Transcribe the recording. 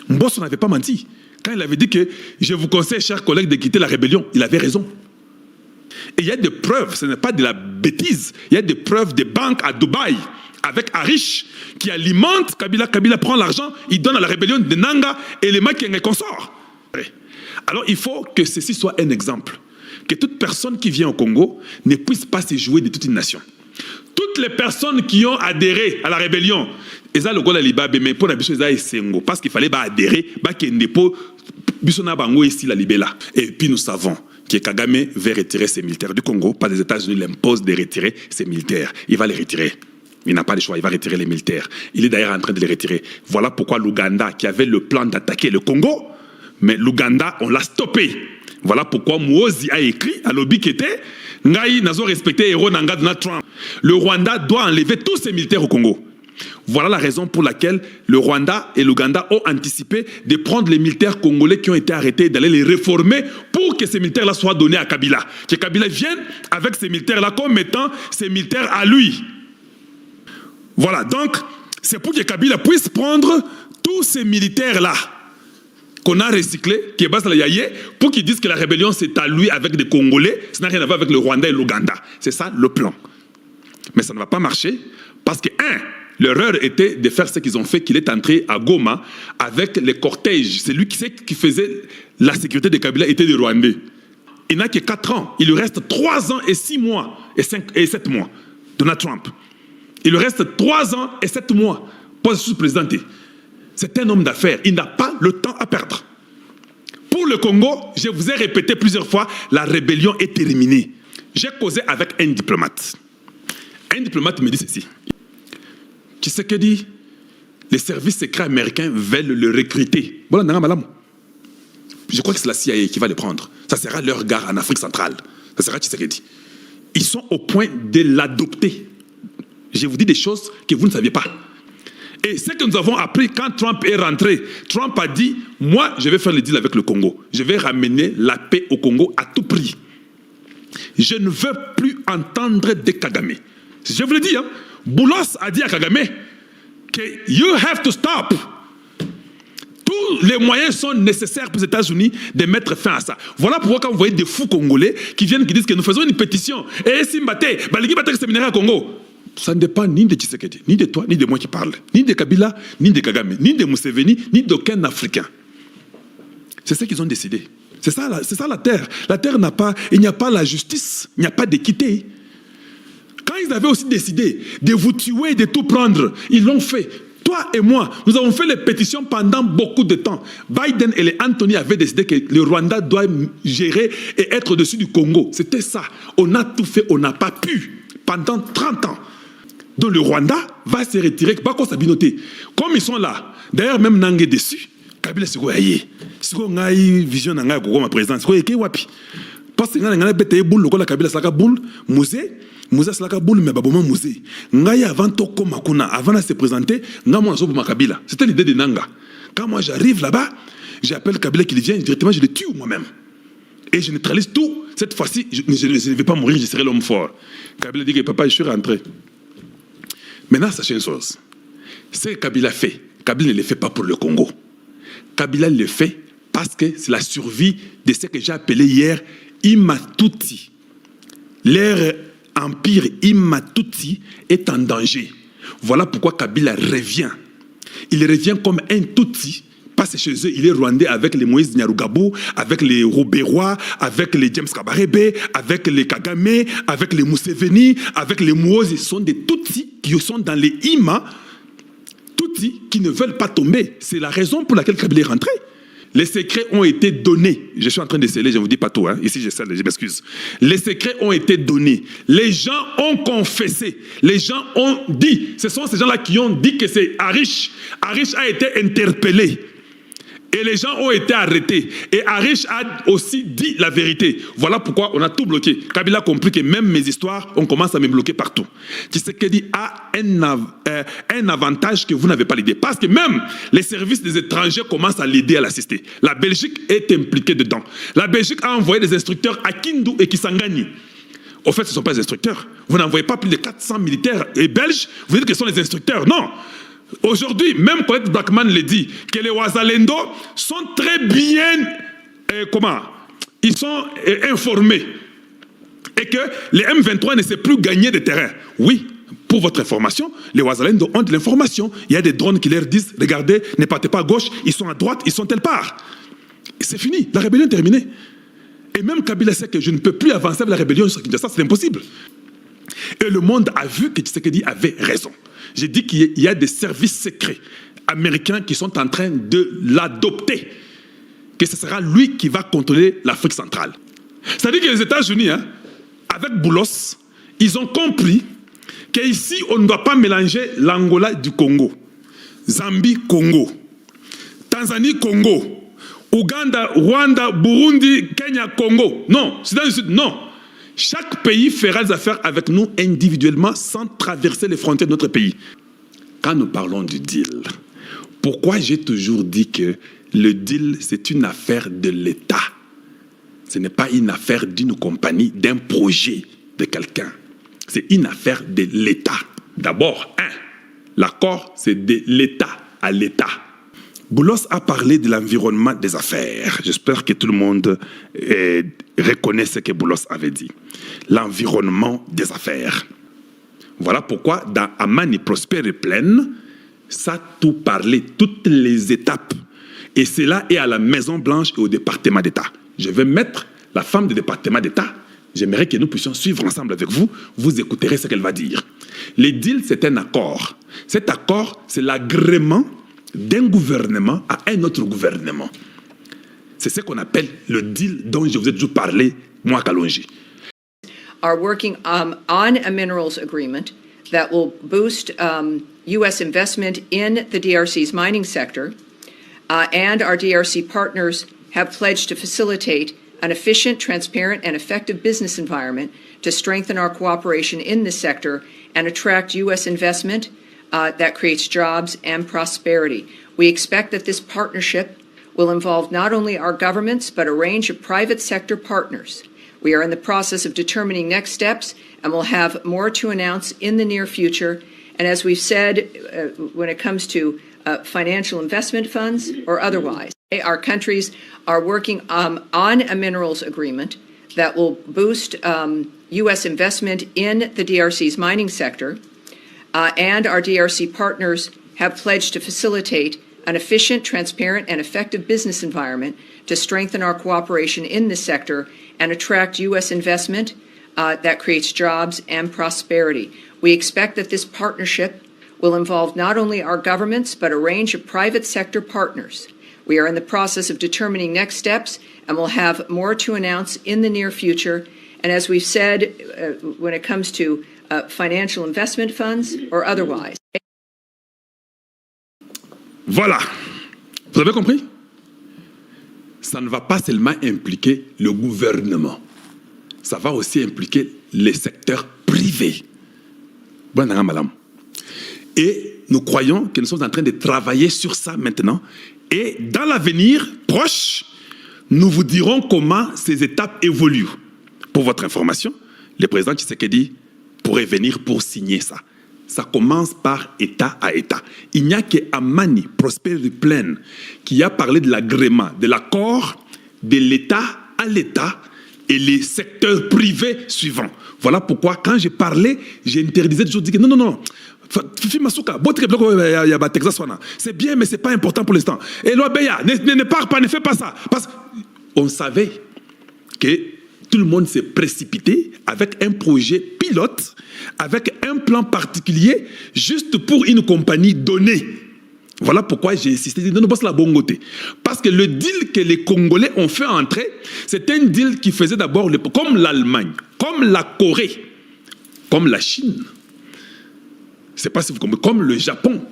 Mbosso n'avait pas menti. Quand il avait dit que je vous conseille, chers collègues, de quitter la rébellion, il avait raison. Et il y a des preuves, ce n'est pas de la bêtise. Il y a des preuves des banques à Dubaï avec Arish qui alimentent Kabila. Kabila prend l'argent, il donne à la rébellion de Nanga et les Makenga consorts. Alors il faut que ceci soit un exemple. Que toute personne qui vient au Congo ne puisse pas se jouer de toute une nation. Toutes les personnes qui ont adhéré à la rébellion, parce qu'il fallait adhérer, et puis nous savons que Kagame veut retirer ses militaires du Congo, pas les États-Unis l'imposent de retirer ses militaires. Il va les retirer. Il n'a pas le choix, il va retirer les militaires. Il est d'ailleurs en train de les retirer. Voilà pourquoi l'Ouganda, qui avait le plan d'attaquer le Congo, mais l'Ouganda, on l'a stoppé. Voilà pourquoi Muhoozi a écrit à l'Obi qui était Ngai nazo respecté héros Nanga Donald Trump. Le Rwanda doit enlever tous ses militaires au Congo. Voilà la raison pour laquelle le Rwanda et l'Ouganda ont anticipé de prendre les militaires congolais qui ont été arrêtés, d'aller les réformer pour que ces militaires-là soient donnés à Kabila. Que Kabila vienne avec ces militaires-là comme mettant ces militaires à lui. Voilà, donc c'est pour que Kabila puisse prendre tous ces militaires-là qu'on a recyclés, qui est bas la Yaye, pour qu'ils disent que la rébellion c'est à lui avec des Congolais, ça n'a rien à voir avec le Rwanda et l'Ouganda. C'est ça le plan. Mais ça ne va pas marcher parce que, l'erreur était de faire ce qu'ils ont fait, qu'il est entré à Goma avec les cortèges. C'est lui qui faisait la sécurité de Kabila, était des Rwandais. Il n'a que 4 ans. Il lui reste 3 ans et 6 mois et 7 mois. Donald Trump. Il lui reste 3 ans et 7 mois. Poste sous-présidenté. C'est un homme d'affaires. Il n'a pas le temps à perdre. Pour le Congo, je vous ai répété plusieurs fois, la rébellion est terminée. J'ai causé avec un diplomate. Un diplomate me dit ceci. Tu sais que dit, les services secrets américains veulent le recruter. Je crois que c'est la CIA qui va le prendre. Ça sera leur gare en Afrique centrale. Ça sera Tshisekedi. Ils sont au point de l'adopter. Je vous dis des choses que vous ne saviez pas. Et ce que nous avons appris quand Trump est rentré, Trump a dit, moi, je vais faire le deal avec le Congo. Je vais ramener la paix au Congo à tout prix. Je ne veux plus entendre de Kagame. Je vous le dis, hein. Boulos a dit à Kagame que you have to stop. Tous les moyens sont nécessaires pour les États-Unis de mettre fin à ça. Voilà pourquoi quand vous voyez des fous congolais qui viennent qui disent que nous faisons une pétition et si Mbate, Baligi Bate séminaire à Congo. Ça ne dépend ni de Tshisekedi, ni de toi, ni de moi qui parle, ni de Kabila, ni de Kagame, ni de Museveni, ni d'aucun Africain. C'est ce qu'ils ont décidé. C'est ça la terre. La terre n'a pas, il n'y a pas la justice, il n'y a pas d'équité. Quand ils avaient aussi décidé de vous tuer, de tout prendre, ils l'ont fait. Toi et moi, nous avons fait les pétitions pendant beaucoup de temps. Biden et les Anthony avaient décidé que le Rwanda doit gérer et être au-dessus du Congo. C'était ça. On a tout fait, on n'a pas pu. Pendant 30 ans. Donc le Rwanda va se retirer. Comme ils sont là, d'ailleurs même Nangé est déçu. Kabila c'est quoi? C'est quoi vision Nanga comme président? C'est quoi wapi? Parce que Nanga bête boule le Kabila c'est la boule musée c'est la boule mais baboma musée. Ngai avant toko makuna avant de se présenter ngamo na sobo Kabila. C'était l'idée de Nanga. Quand moi j'arrive là-bas, j'appelle Kabila qu'il vient directement, je le tue moi-même. Et je neutralise tout. Cette fois-ci, je ne vais pas mourir, je serai l'homme fort. Kabila dit que papa, je suis rentré. Maintenant, sachez une chose. Ce que Kabila fait, Kabila ne le fait pas pour le Congo. Kabila le fait parce que c'est la survie de ce que j'ai appelé hier Imatuti. Leur empire Imatuti est en danger. Voilà pourquoi Kabila revient. Il revient comme un Tutsi. Parce que chez eux, il est rwandais avec les Moïse Nyarugabo, avec les Robérois, avec les James Kabarebe, avec les Kagame, avec les Museveni, avec les Muhoozi. Ce sont des Tutsis qui sont dans les Ima, Tutsis qui ne veulent pas tomber. C'est la raison pour laquelle Kabila est rentré. Les secrets ont été donnés. Je suis en train de sceller, je ne vous dis pas tout. Hein. Ici, je scelle, je m'excuse. Les secrets ont été donnés. Les gens ont confessé. Les gens ont dit. Ce sont ces gens-là qui ont dit que c'est Arish. Arish a été interpellé. Et les gens ont été arrêtés. Et Arish a aussi dit la vérité. Voilà pourquoi on a tout bloqué. Kabila a compris que même mes histoires, on commence à me bloquer partout. Tshisekedi a un avantage que vous n'avez pas l'idée. Parce que même les services des étrangers commencent à l'aider, à l'assister. La Belgique est impliquée dedans. La Belgique a envoyé des instructeurs à Kindu et Kisangani. Au fait, ce ne sont pas des instructeurs. Vous n'envoyez pas plus de 400 militaires et belges. Vous dites que ce sont les instructeurs. Non. Aujourd'hui, même Colette Blackman le dit, que les Wazalendo sont très bien, ils sont informés. Et que les M23 ne savent plus gagner de terrain. Oui, pour votre information, les Wazalendo ont de l'information. Il y a des drones qui leur disent, regardez, ne partez pas à gauche, ils sont à droite, ils sont telle part. C'est fini, la rébellion est terminée. Et même Kabila sait que je ne peux plus avancer avec la rébellion sur Kinshasa, c'est impossible. Et le monde a vu que Tshisekedi avait raison. J'ai dit qu'il y a des services secrets américains qui sont en train de l'adopter. Que ce sera lui qui va contrôler l'Afrique centrale. C'est-à-dire que les États-Unis, avec Boulos, ils ont compris qu'ici, on ne doit pas mélanger l'Angola du Congo, Zambie, Congo, Tanzanie, Congo, Ouganda, Rwanda, Burundi, Kenya, Congo. Non, Soudan du Sud, non. Chaque pays fera des affaires avec nous individuellement sans traverser les frontières de notre pays. Quand nous parlons du deal, pourquoi j'ai toujours dit que le deal, c'est une affaire de l'État? Ce n'est pas une affaire d'une compagnie, d'un projet de quelqu'un. C'est une affaire de l'État. D'abord, l'accord, c'est de l'État à l'État. Boulos a parlé de l'environnement des affaires. J'espère que tout le monde reconnaît ce que Boulos avait dit. L'environnement des affaires. Voilà pourquoi dans Amani Prospère et Pleine, ça a tout parlé, toutes les étapes. Et cela est à la Maison Blanche et au département d'État. Je vais mettre la femme du département d'État. J'aimerais que nous puissions suivre ensemble avec vous. Vous écouterez ce qu'elle va dire. Le deal, c'est un accord. Cet accord, c'est l'agrément d'un gouvernement à un autre gouvernement. C'est ce qu'on appelle le deal dont je vous ai toujours parlé, moi, Kalonji. Are working on a minerals agreement that will boost U.S. investment in the DRC's mining sector, and our DRC partners have pledged to facilitate an efficient, transparent, and effective business environment to strengthen our cooperation in this sector and attract U.S. investment that creates jobs and prosperity. We expect that this partnership will involve not only our governments, but a range of private sector partners. We are in the process of determining next steps and will have more to announce in the near future. And as we've said, when it comes to financial investment funds or otherwise, our countries are working on a minerals agreement that will boost U.S. investment in the DRC's mining sector, and our DRC partners have pledged to facilitate an efficient, transparent, and effective business environment to strengthen our cooperation in this sector and attract U.S. investment that creates jobs and prosperity. We expect that this partnership will involve not only our governments, but a range of private sector partners. We are in the process of determining next steps and will have more to announce in the near future. And as we've said, when it comes to financial investment funds or otherwise. Voilà. Vous avez compris? Ça ne va pas seulement impliquer le gouvernement. Ça va aussi impliquer les secteurs privés. Bon, madame. Et nous croyons que nous sommes en train de travailler sur ça maintenant. Et dans l'avenir proche, nous vous dirons comment ces étapes évoluent. Pour votre information, le président Tshisekedi pourrait venir pour signer ça. Ça commence par État à État. Il n'y a qu'Amani Prospère et Pleine qui a parlé de l'agrément, de l'accord de l'État à l'État et les secteurs privés suivants. Voilà pourquoi, quand j'ai parlé, j'ai interdisé toujours de dire que non. C'est bien, mais ce n'est pas important pour l'instant. Et l'Obeya, ne pars pas, ne fais pas ça. Parce qu'on savait que tout le monde s'est précipité avec un projet pilote, avec un plan particulier, juste pour une compagnie donnée. Voilà pourquoi j'ai insisté, non, pas la bongoté. Parce que le deal que les Congolais ont fait entrer, c'est un deal qui faisait d'abord, comme l'Allemagne, comme la Corée, comme la Chine. Je ne sais pas si vous comprenez, comme le Japon.